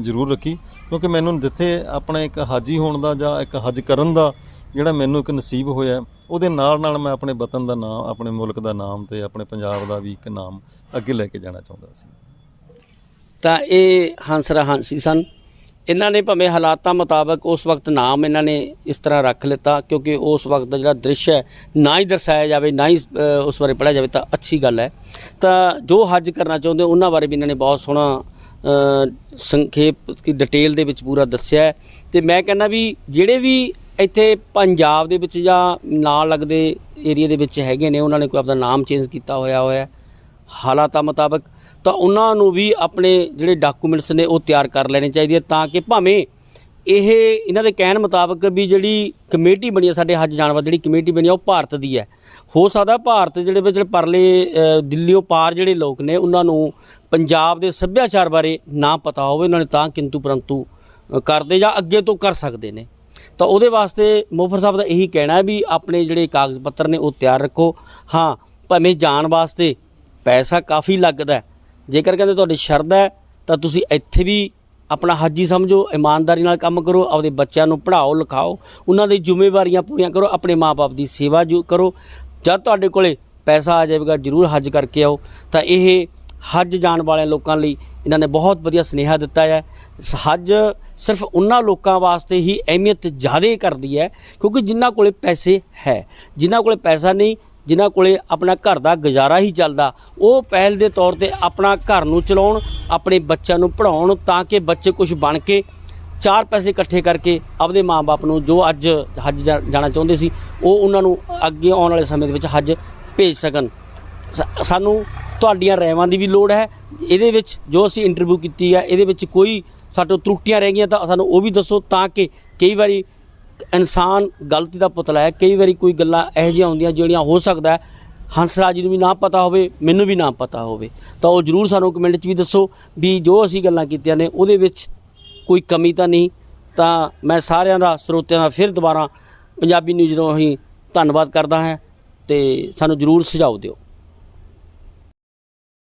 ਜ਼ਰੂਰ ਰੱਖੀ ਕਿਉਂਕਿ ਮੈਨੂੰ ਜਿੱਥੇ ਆਪਣਾ ਇੱਕ ਹਾਜੀ ਹੋਣ ਦਾ ਜਾਂ ਇੱਕ ਹੱਜ ਕਰਨ ਦਾ ਜਿਹੜਾ ਮੈਨੂੰ ਇੱਕ ਨਸੀਬ ਹੋਇਆ, ਉਹਦੇ ਨਾਲ ਮੈਂ ਆਪਣੇ ਵਤਨ ਦਾ ਨਾਮ, ਆਪਣੇ ਮੁਲਕ ਦਾ ਨਾਮ ਅਤੇ ਆਪਣੇ ਪੰਜਾਬ ਦਾ ਵੀ ਇੱਕ ਨਾਮ ਅੱਗੇ ਲੈ ਕੇ ਜਾਣਾ ਚਾਹੁੰਦਾ ਸੀ। ਤਾਂ ਇਹ ਹੰਸਰਾ ਹੰਸੀ ਸਨ। ਇਹਨਾਂ ਨੇ ਭਾਵੇਂ ਹਾਲਾਤਾਂ ਮੁਤਾਬਕ ਉਸ ਵਕਤ ਨਾਮ ਇਹਨਾਂ ਨੇ ਇਸ ਤਰ੍ਹਾਂ ਰੱਖ ਲਿੱਤਾ ਕਿਉਂਕਿ ਉਸ ਵਕਤ ਦਾ ਜਿਹੜਾ ਦ੍ਰਿਸ਼ ਹੈ ਨਾ ਹੀ ਦਰਸਾਇਆ ਜਾਵੇ, ਨਾ ਹੀ ਉਸ ਬਾਰੇ ਪੜ੍ਹਿਆ ਜਾਵੇ ਤਾਂ ਅੱਛੀ ਗੱਲ ਹੈ। ਤਾਂ ਜੋ ਹੱਜ ਕਰਨਾ ਚਾਹੁੰਦੇ ਉਹਨਾਂ ਬਾਰੇ ਵੀ ਇਹਨਾਂ ਨੇ ਬਹੁਤ ਸੋਹਣਾ ਸੰਖੇਪ ਦੀ ਡਿਟੇਲ ਦੇ ਵਿੱਚ ਪੂਰਾ ਦੱਸਿਆ ਹੈ। ਅਤੇ ਮੈਂ ਕਹਿੰਦਾ ਵੀ ਜਿਹੜੇ ਵੀ ਇੱਥੇ ਪੰਜਾਬ ਦੇ ਵਿੱਚ ਜਾਂ ਨਾਲ ਲੱਗਦੇ ਏਰੀਏ ਦੇ ਵਿੱਚ ਹੈਗੇ ਨੇ, ਉਹਨਾਂ ਨੇ ਕੋਈ ਆਪਦਾ ਨਾਮ ਚੇਂਜ ਕੀਤਾ ਹੋਇਆ ਹਾਲਾਤਾਂ ਮੁਤਾਬਕ, ਤਾਂ ਉਹਨਾਂ ਨੂੰ ਵੀ ਆਪਣੇ ਜਿਹੜੇ ਡਾਕੂਮੈਂਟਸ ਨੇ ਉਹ ਤਿਆਰ ਕਰ ਲੈਣੇ ਚਾਹੀਦੇ ਆ ਤਾਂ ਕਿ ਭਾਵੇਂ ਇਹਨਾਂ ਦੇ ਕਹਿਣ ਮੁਤਾਬਕ ਵੀ ਜਿਹੜੀ ਕਮੇਟੀ ਬਣੀ ਹੈ, ਸਾਡੇ ਹੱਜ ਜਾਣ ਵਾਲੀ ਜਿਹੜੀ ਕਮੇਟੀ ਬਣੀ ਹੈ, ਉਹ ਭਾਰਤ ਦੀ ਹੈ। ਹੋ ਸਕਦਾ ਭਾਰਤ ਜਿਹੜੇ ਵਿੱਚ ਪਰਲੇ ਦਿੱਲੀੋਂ ਪਾਰ ਜਿਹੜੇ ਲੋਕ ਨੇ ਉਹਨਾਂ ਨੂੰ ਪੰਜਾਬ ਦੇ ਸੱਭਿਆਚਾਰ ਬਾਰੇ ਨਾ ਪਤਾ ਹੋਵੇ, ਉਹਨਾਂ ਨੇ ਤਾਂ ਕਿੰਤੂ ਪਰੰਤੂ ਕਰਦੇ ਜਾਂ ਅੱਗੇ ਤੋਂ ਕਰ ਸਕਦੇ ਨੇ। ਤਾਂ ਉਹਦੇ ਵਾਸਤੇ ਮੁਫਤ ਸਾਹਿਬ ਦਾ ਇਹੀ ਕਹਿਣਾ ਹੈ ਵੀ ਆਪਣੇ ਜਿਹੜੇ ਕਾਗਜ਼ ਪੱਤਰ ਨੇ ਉਹ ਤਿਆਰ ਰੱਖੋ। ਹਾਂ, ਭਾਵੇਂ ਜਾਣ ਵਾਸਤੇ ਪੈਸਾ ਕਾਫੀ ਲੱਗਦਾ, ਜੇਕਰ ਕਹਿੰਦੇ ਤੁਹਾਡੀ ਸ਼ਰਧਾ ਹੈ ਤਾਂ ਤੁਸੀਂ ਇੱਥੇ ਵੀ ਆਪਣਾ ਹਾਜੀ ਸਮਝੋ, ਇਮਾਨਦਾਰੀ ਨਾਲ ਕੰਮ ਕਰੋ, ਆਪਦੇ ਬੱਚਿਆਂ ਨੂੰ ਪੜ੍ਹਾਓ ਲਿਖਾਓ, ਉਹਨਾਂ ਦੀ ਜ਼ਿੰਮੇਵਾਰੀਆਂ ਪੂਰੀਆਂ ਕਰੋ, ਆਪਣੇ ਮਾਂ-ਬਾਪ ਦੀ ਸੇਵਾ ਕਰੋ। ਜਦ ਤੁਹਾਡੇ ਕੋਲੇ ਪੈਸਾ ਆ ਜਾਵੇਗਾ ਜ਼ਰੂਰ ਹੱਜ ਕਰਕੇ ਆਓ। ਤਾਂ ਇਹ ਹੱਜ ਜਾਣ ਵਾਲੇ ਲੋਕਾਂ ਲਈ ਇਹਨਾਂ ਨੇ ਬਹੁਤ ਵਧੀਆ ਸੁਨੇਹਾ ਦਿੱਤਾ ਹੈ। ਹੱਜ ਸਿਰਫ ਉਹਨਾਂ ਲੋਕਾਂ ਵਾਸਤੇ ਹੀ ਅਹਿਮੀਅਤ ਜ਼ਿਆਦਾ ਕਰਦੀ ਹੈ ਕਿਉਂਕਿ ਜਿਨ੍ਹਾਂ ਕੋਲੇ ਪੈਸੇ ਹੈ, ਜਿਨ੍ਹਾਂ ਕੋਲੇ ਪੈਸਾ ਨਹੀਂ, ਜਿਨ੍ਹਾਂ ਕੋਲੇ ਆਪਣਾ ਘਰ ਦਾ ਗੁਜ਼ਾਰਾ ਹੀ ਚੱਲਦਾ, ਉਹ ਪਹਿਲ ਦੇ ਤੌਰ 'ਤੇ ਆਪਣਾ ਘਰ ਨੂੰ ਚਲਾਉਣ, ਆਪਣੇ ਬੱਚਿਆਂ ਨੂੰ ਪੜ੍ਹਾਉਣ ਤਾਂ ਕਿ ਬੱਚੇ ਕੁਝ ਬਣ ਕੇ 4 ਪੈਸੇ ਇਕੱਠੇ ਕਰਕੇ ਆਪਦੇ ਮਾਂ-ਬਾਪ ਨੂੰ ਜੋ ਅੱਜ ਹੱਜ ਜਾਣਾ ਚਾਹੁੰਦੇ ਸੀ ਉਹ ਉਹਨਾਂ ਨੂੰ ਅੱਗੇ ਆਉਣ ਵਾਲੇ ਸਮੇਂ ਦੇ ਵਿੱਚ ਹੱਜ ਭੇਜ ਸਕਣ। ਸਾਨੂੰ ਤੁਹਾਡੀਆਂ ਰਾਇਵਾਂ ਦੀ ਵੀ ਲੋੜ ਹੈ। ਇਹਦੇ ਵਿੱਚ ਜੋ ਅਸੀਂ ਇੰਟਰਵਿਊ ਕੀਤੀ ਹੈ ਇਹਦੇ ਵਿੱਚ ਕੋਈ ਸਾਡੇ ਤੋਂ ਤਰੁੱਟੀਆਂ ਰਹਿ ਗਈਆਂ ਤਾਂ ਸਾਨੂੰ ਉਹ ਵੀ ਦੱਸੋ ਤਾਂ ਕਿ ਕਈ ਵਾਰੀ ਇਨਸਾਨ ਗਲਤੀ ਦਾ ਪੁਤਲਾ ਹੈ, ਕਈ ਵਾਰੀ ਕੋਈ ਗੱਲਾਂ ਇਹੋ ਜਿਹੀਆਂ ਹੁੰਦੀਆਂ ਜਿਹੜੀਆਂ ਹੋ ਸਕਦਾ ਹੰਸਰਾਜ ਜੀ ਨੂੰ ਵੀ ਨਾ ਪਤਾ ਹੋਵੇ, ਮੈਨੂੰ ਵੀ ਨਾ ਪਤਾ ਹੋਵੇ, ਤਾਂ ਉਹ ਜ਼ਰੂਰ ਸਾਨੂੰ ਕਮੈਂਟ 'ਚ ਵੀ ਦੱਸੋ ਵੀ ਜੋ ਅਸੀਂ ਗੱਲਾਂ ਕੀਤੀਆਂ ਨੇ ਉਹਦੇ ਵਿੱਚ ਕੋਈ ਕਮੀ ਤਾਂ ਨਹੀਂ। ਤਾਂ ਮੈਂ ਸਾਰਿਆਂ ਦਾ, ਸਰੋਤਿਆਂ ਦਾ ਫਿਰ ਦੁਬਾਰਾ ਪੰਜਾਬੀ ਨਿਊਜ਼ ਨੂੰ ਹੀ ਧੰਨਵਾਦ ਕਰਦਾ ਹਾਂ। ਤੇ ਸਾਨੂੰ ਜ਼ਰੂਰ ਸੁਝਾਅ ਦਿਓ।